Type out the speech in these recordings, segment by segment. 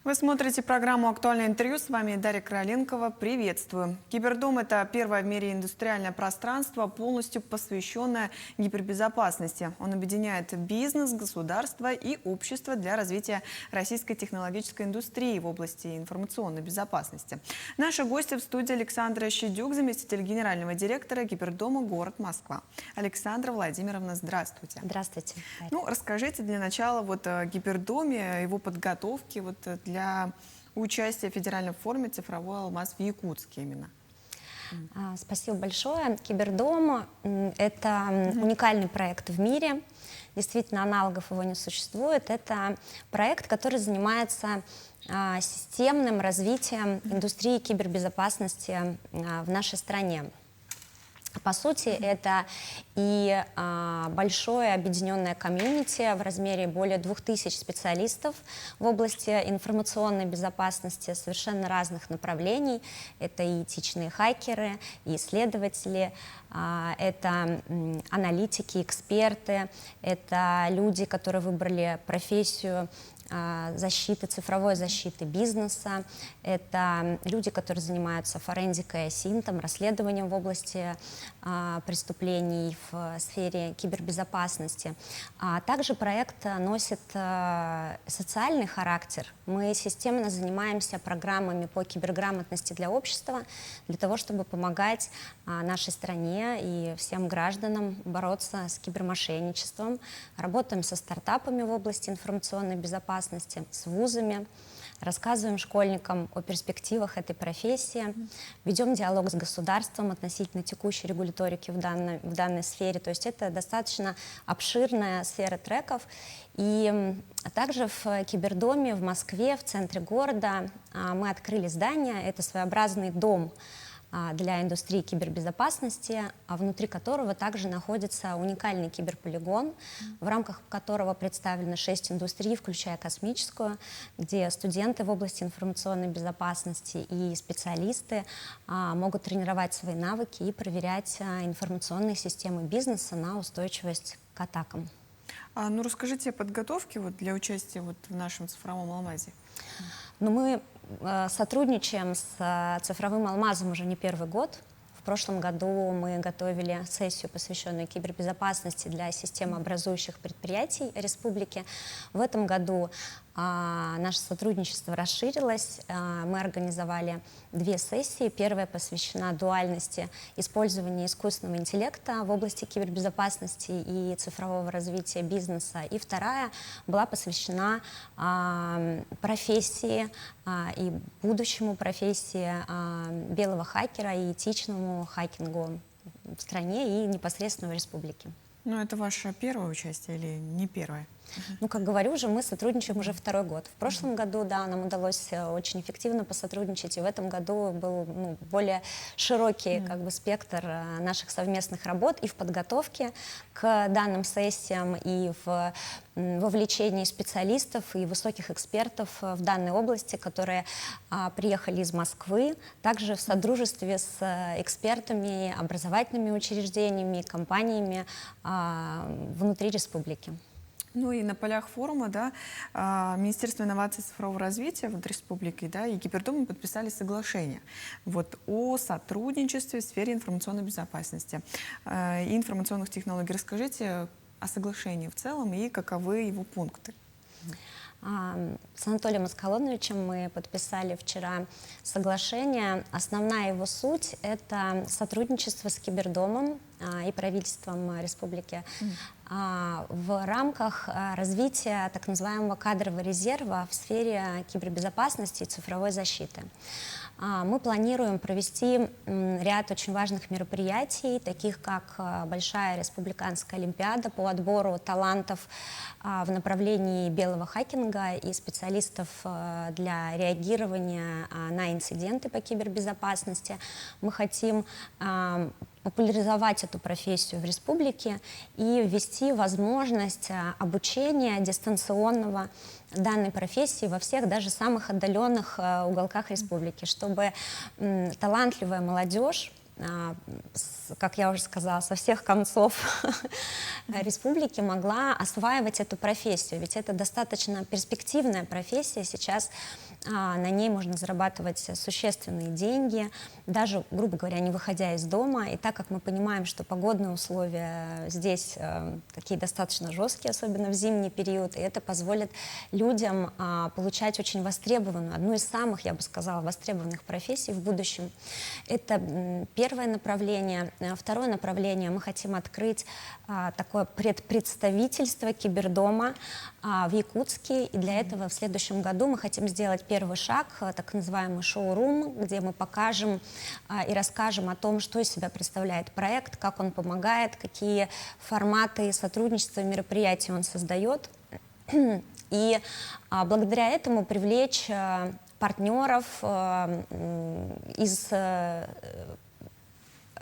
Вы смотрите программу «Актуальное интервью». С вами Дарья Короленкова. Приветствую. Кибердом – это первое в мире индустриальное пространство, полностью посвященное гипербезопасности. Он объединяет бизнес, государство и общество для развития российской технологической индустрии в области информационной безопасности. Наши гости в студии: Александра Щедюк, заместитель генерального директора Кибердома, город Москва. Александра Владимировна, здравствуйте. Здравствуйте. Ну, расскажите для начала о Кибердоме, его подготовке для участия в федеральном форуме «Цифровой алмаз» в Якутске именно. Спасибо большое. Кибердом – это уникальный проект в мире. Действительно, аналогов его не существует. Это проект, который занимается системным развитием индустрии кибербезопасности в нашей стране. По сути, это и большое объединенное комьюнити в размере более 2000 специалистов в области информационной безопасности совершенно разных направлений. Это и этичные хакеры, и исследователи, это аналитики, эксперты, это люди, которые выбрали профессию защиты, цифровой защиты бизнеса. Это люди, которые занимаются форензикой, синтом, расследованием в области преступлений в сфере кибербезопасности. Также проект носит социальный характер. Мы системно занимаемся программами по киберграмотности для общества, для того, чтобы помогать нашей стране и всем гражданам бороться с кибермошенничеством. Работаем со стартапами в области информационной безопасности, с вузами, рассказываем школьникам о перспективах этой профессии, ведем диалог с государством относительно текущей регуляторики в данной сфере. То есть это достаточно обширная сфера треков. И также в Кибердоме в Москве, в центре города, мы открыли здание. Это своеобразный дом для индустрии кибербезопасности, внутри которого также находится уникальный киберполигон, в рамках которого представлены 6 индустрий, включая космическую, где студенты в области информационной безопасности и специалисты могут тренировать свои навыки и проверять информационные системы бизнеса на устойчивость к атакам. Ну, расскажите о подготовке для участия в нашем цифровом алмазе. Мы сотрудничаем с цифровым алмазом уже не первый год. В прошлом году мы готовили сессию, посвященную кибербезопасности для системообразующих предприятий республики. В этом году наше сотрудничество расширилось. Мы организовали 2 сессии. Первая посвящена дуальности использования искусственного интеллекта в области кибербезопасности и цифрового развития бизнеса. И вторая была посвящена профессии и будущему профессии белого хакера и этичному хакингу в стране и непосредственно в республике. Ну, это ваше первое участие или не первое? Ну, как говорю уже, мы сотрудничаем уже 2-й год. В прошлом году, да, нам удалось очень эффективно посотрудничать, и в этом году был более широкий спектр наших совместных работ и в подготовке к данным сессиям, и в вовлечении специалистов и высоких экспертов в данной области, которые приехали из Москвы, также в содружестве с экспертами, образовательными учреждениями, компаниями внутри республики. Ну и на полях форума, Министерство инноваций и цифрового развития республики, и Кибердом подписали соглашение о сотрудничестве в сфере информационной безопасности и информационных технологий. Расскажите о соглашении в целом и каковы его пункты. С Анатолием Аскалоновичем мы подписали вчера соглашение. Основная его суть – это сотрудничество с Кибердомом и правительством республики в рамках развития так называемого кадрового резерва в сфере кибербезопасности и цифровой защиты. Мы планируем провести ряд очень важных мероприятий, таких как большая республиканская олимпиада по отбору талантов в направлении белого хакинга и специалистов для реагирования на инциденты по кибербезопасности. Мы хотим популяризовать эту профессию в республике и ввести возможность обучения дистанционного данной профессии во всех, даже самых отдаленных уголках республики, чтобы талантливая молодежь как я уже сказала, со всех концов республики могла осваивать эту профессию. Ведь это достаточно перспективная профессия. Сейчас на ней можно зарабатывать существенные деньги, даже, грубо говоря, не выходя из дома. И так как мы понимаем, что погодные условия здесь такие достаточно жесткие, особенно в зимний период, и это позволит людям получать очень востребованную, одну из самых, я бы сказала, востребованных профессий в будущем. Это первое направление. Второе направление: мы хотим открыть такое предпредставительство кибердома в Якутске, и для этого в следующем году мы хотим сделать первый шаг, так называемый шоурум, где мы покажем и расскажем о том, что из себя представляет проект, как он помогает, какие форматы сотрудничества и мероприятий он создает. И благодаря этому привлечь партнеров из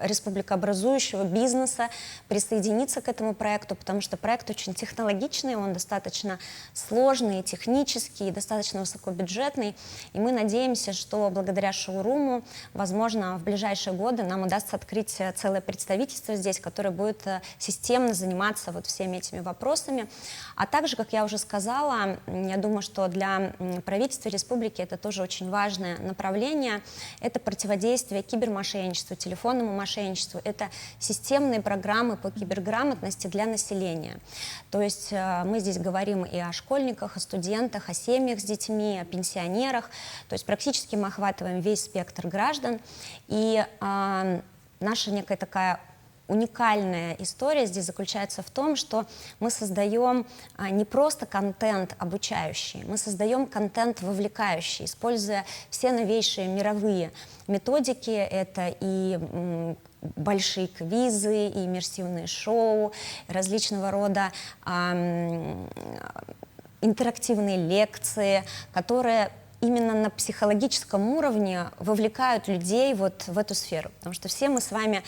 республикообразующего бизнеса присоединиться к этому проекту, потому что проект очень технологичный, он достаточно сложный, технический, достаточно высокобюджетный, и мы надеемся, что благодаря шоуруму, возможно, в ближайшие годы нам удастся открыть целое представительство здесь, которое будет системно заниматься вот всеми этими вопросами. А также, как я уже сказала, я думаю, что для правительства республики это тоже очень важное направление, это противодействие кибермошенничеству, телефонному мошенничеству, это системные программы по киберграмотности для населения. То есть мы здесь говорим и о школьниках, о студентах, о семьях с детьми, о пенсионерах. То есть практически мы охватываем весь спектр граждан. И наша некая такая уникальная история здесь заключается в том, что мы создаем не просто контент обучающий, мы создаем контент вовлекающий, используя все новейшие мировые методики. Это и большие квизы, и иммерсивные шоу, различного рода интерактивные лекции, которые именно на психологическом уровне вовлекают людей вот в эту сферу. Потому что все мы с вами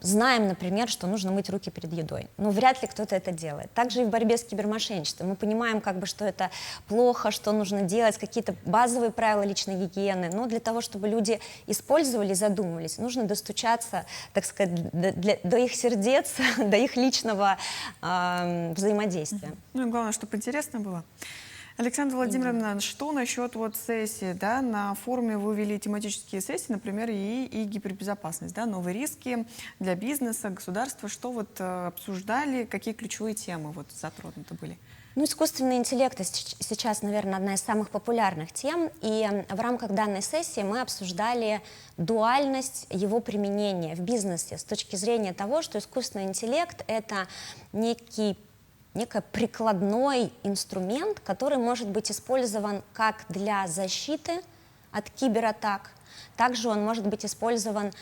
знаем, например, что нужно мыть руки перед едой. Но вряд ли кто-то это делает. Также и в борьбе с кибермошенничеством. Мы понимаем, что это плохо, что нужно делать, какие-то базовые правила личной гигиены. Но для того, чтобы люди использовали, задумывались, нужно достучаться, так сказать, до их сердец, до их личного взаимодействия. Ну и главное, чтобы интересно было. Александра Владимировна, что насчет сессии? Да? На форуме вы вели тематические сессии, например, и гипербезопасность, да? Новые риски для бизнеса, государства. Что обсуждали, какие ключевые темы затронуты были? Искусственный интеллект сейчас, наверное, одна из самых популярных тем, и в рамках данной сессии мы обсуждали дуальность его применения в бизнесе с точки зрения того, что искусственный интеллект — это некий прикладной инструмент, который может быть использован как для защиты от кибератак, также он может быть использован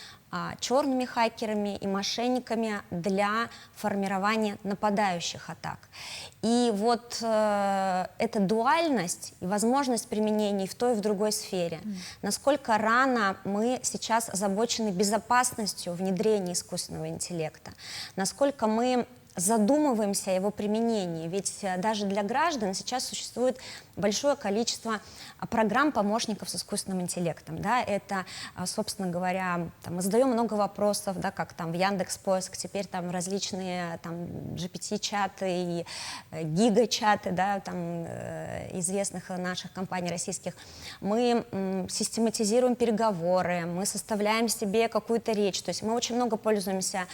черными хакерами и мошенниками для формирования нападающих атак. И эта дуальность и возможность применений в той и в другой сфере, насколько рано мы сейчас озабочены безопасностью внедрения искусственного интеллекта, насколько мы задумываемся о его применении, ведь даже для граждан сейчас существует большое количество программ помощников с искусственным интеллектом. Да? Это, собственно говоря, мы задаем много вопросов, да, как в Яндекс.Поиск, теперь различные GPT-чаты и гига-чаты, да, известных наших компаний российских. Мы систематизируем переговоры, мы составляем себе какую-то речь, то есть мы очень много пользуемся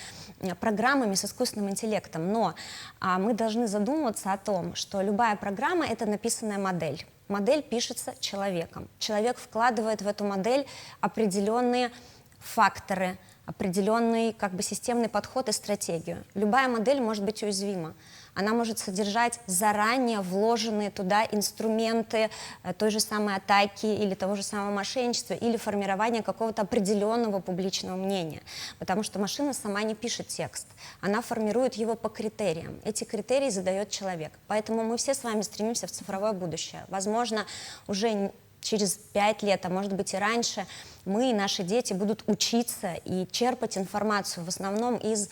программами с искусственным интеллектом. Но мы должны задумываться о том, что любая программа — это написанная модель. Модель пишется человеком. Человек вкладывает в эту модель определенные факторы, определенный системный подход и стратегию. Любая модель может быть уязвима. Она может содержать заранее вложенные туда инструменты той же самой атаки или того же самого мошенничества или формирования какого-то определенного публичного мнения. Потому что машина сама не пишет текст, она формирует его по критериям. Эти критерии задает человек. Поэтому мы все с вами стремимся в цифровое будущее. Возможно, уже через 5 лет, а может быть и раньше, мы и наши дети будут учиться и черпать информацию в основном из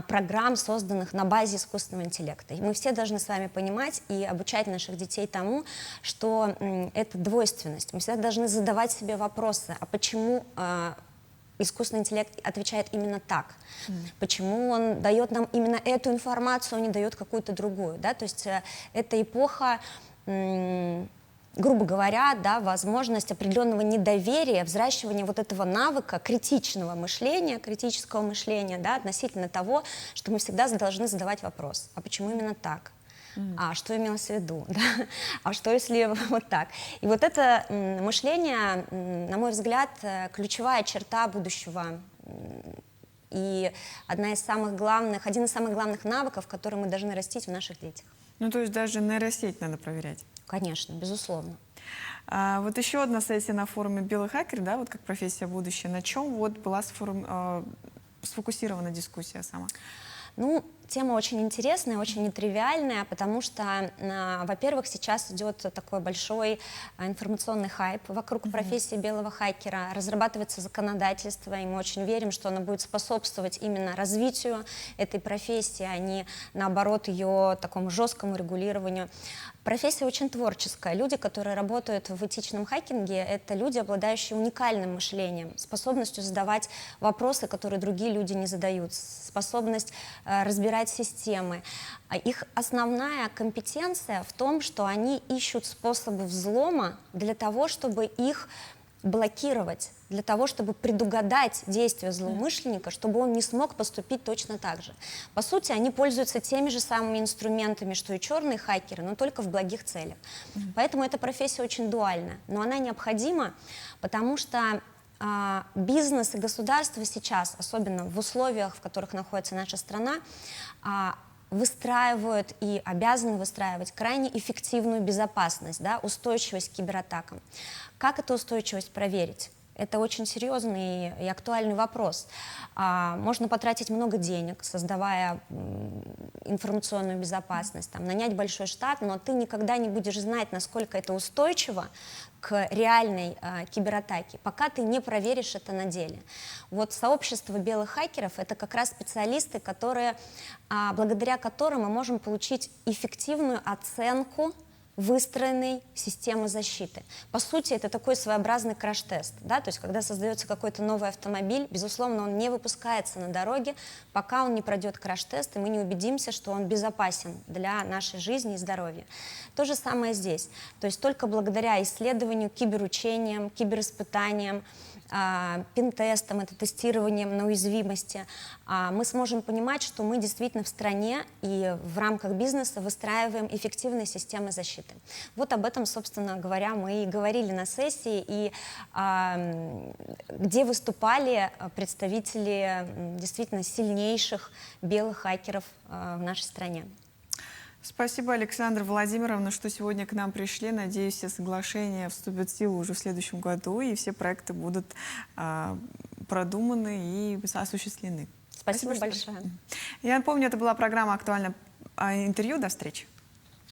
программ, созданных на базе искусственного интеллекта. И мы все должны с вами понимать и обучать наших детей тому, что это двойственность. Мы всегда должны задавать себе вопросы, а почему искусственный интеллект отвечает именно так, почему он дает нам именно эту информацию, а не дает какую-то другую, да, то есть это эпоха, грубо говоря, да, возможность определенного недоверия, взращивания вот этого навыка критичного мышления, критического мышления, да, относительно того, что мы всегда должны задавать вопрос, а почему именно так? А что имелось в виду? Да? А что если вот так? И вот это мышление, на мой взгляд, ключевая черта будущего и один из самых главных навыков, которые мы должны растить в наших детях. Ну, то есть даже нейросеть надо проверять. Конечно, безусловно. Вот еще одна сессия на форуме «Белый хакер», да, вот как профессия будущее. На чем вот была сфокусирована дискуссия сама? Ну, тема очень интересная, очень нетривиальная, потому что, во-первых, сейчас идет такой большой информационный хайп вокруг профессии белого хакера, разрабатывается законодательство, и мы очень верим, что оно будет способствовать именно развитию этой профессии, а не, наоборот, ее такому жесткому регулированию. Профессия очень творческая. Люди, которые работают в этичном хакинге, это люди, обладающие уникальным мышлением, способностью задавать вопросы, которые другие люди не задают, способность разбирать системы. Их основная компетенция в том, что они ищут способы взлома для того, чтобы их блокировать, для того, чтобы предугадать действия злоумышленника, чтобы он не смог поступить точно так же. По сути, они пользуются теми же самыми инструментами, что и черные хакеры, но только в благих целях. Поэтому эта профессия очень дуальна, но она необходима, потому что бизнес и государство сейчас, особенно в условиях, в которых находится наша страна, выстраивают и обязаны выстраивать крайне эффективную безопасность, да, устойчивость к кибератакам. Как эту устойчивость проверить? Это очень серьезный и актуальный вопрос. Можно потратить много денег, создавая информационную безопасность, там, нанять большой штат, но ты никогда не будешь знать, насколько это устойчиво к реальной кибератаке, пока ты не проверишь это на деле. Вот сообщество белых хакеров — это как раз специалисты, благодаря которым мы можем получить эффективную оценку выстроенной системы защиты. По сути, это такой своеобразный краш-тест, да? То есть, когда создается какой-то новый автомобиль, безусловно, он не выпускается на дороге, пока он не пройдет краш-тест, и мы не убедимся, что он безопасен для нашей жизни и здоровья. То же самое здесь. То есть, только благодаря исследованию, киберучениям, кибериспытаниям, пин-тестом, это тестированием на уязвимости, мы сможем понимать, что мы действительно в стране и в рамках бизнеса выстраиваем эффективные системы защиты. Вот об этом, собственно говоря, мы и говорили на сессии, и где выступали представители действительно сильнейших белых хакеров в нашей стране. Спасибо, Александра Владимировна, что сегодня к нам пришли. Надеюсь, все соглашения вступят в силу уже в следующем году, и все проекты будут продуманы и осуществлены. Спасибо большое. Я напомню, это была программа «Актуальное интервью». До встречи.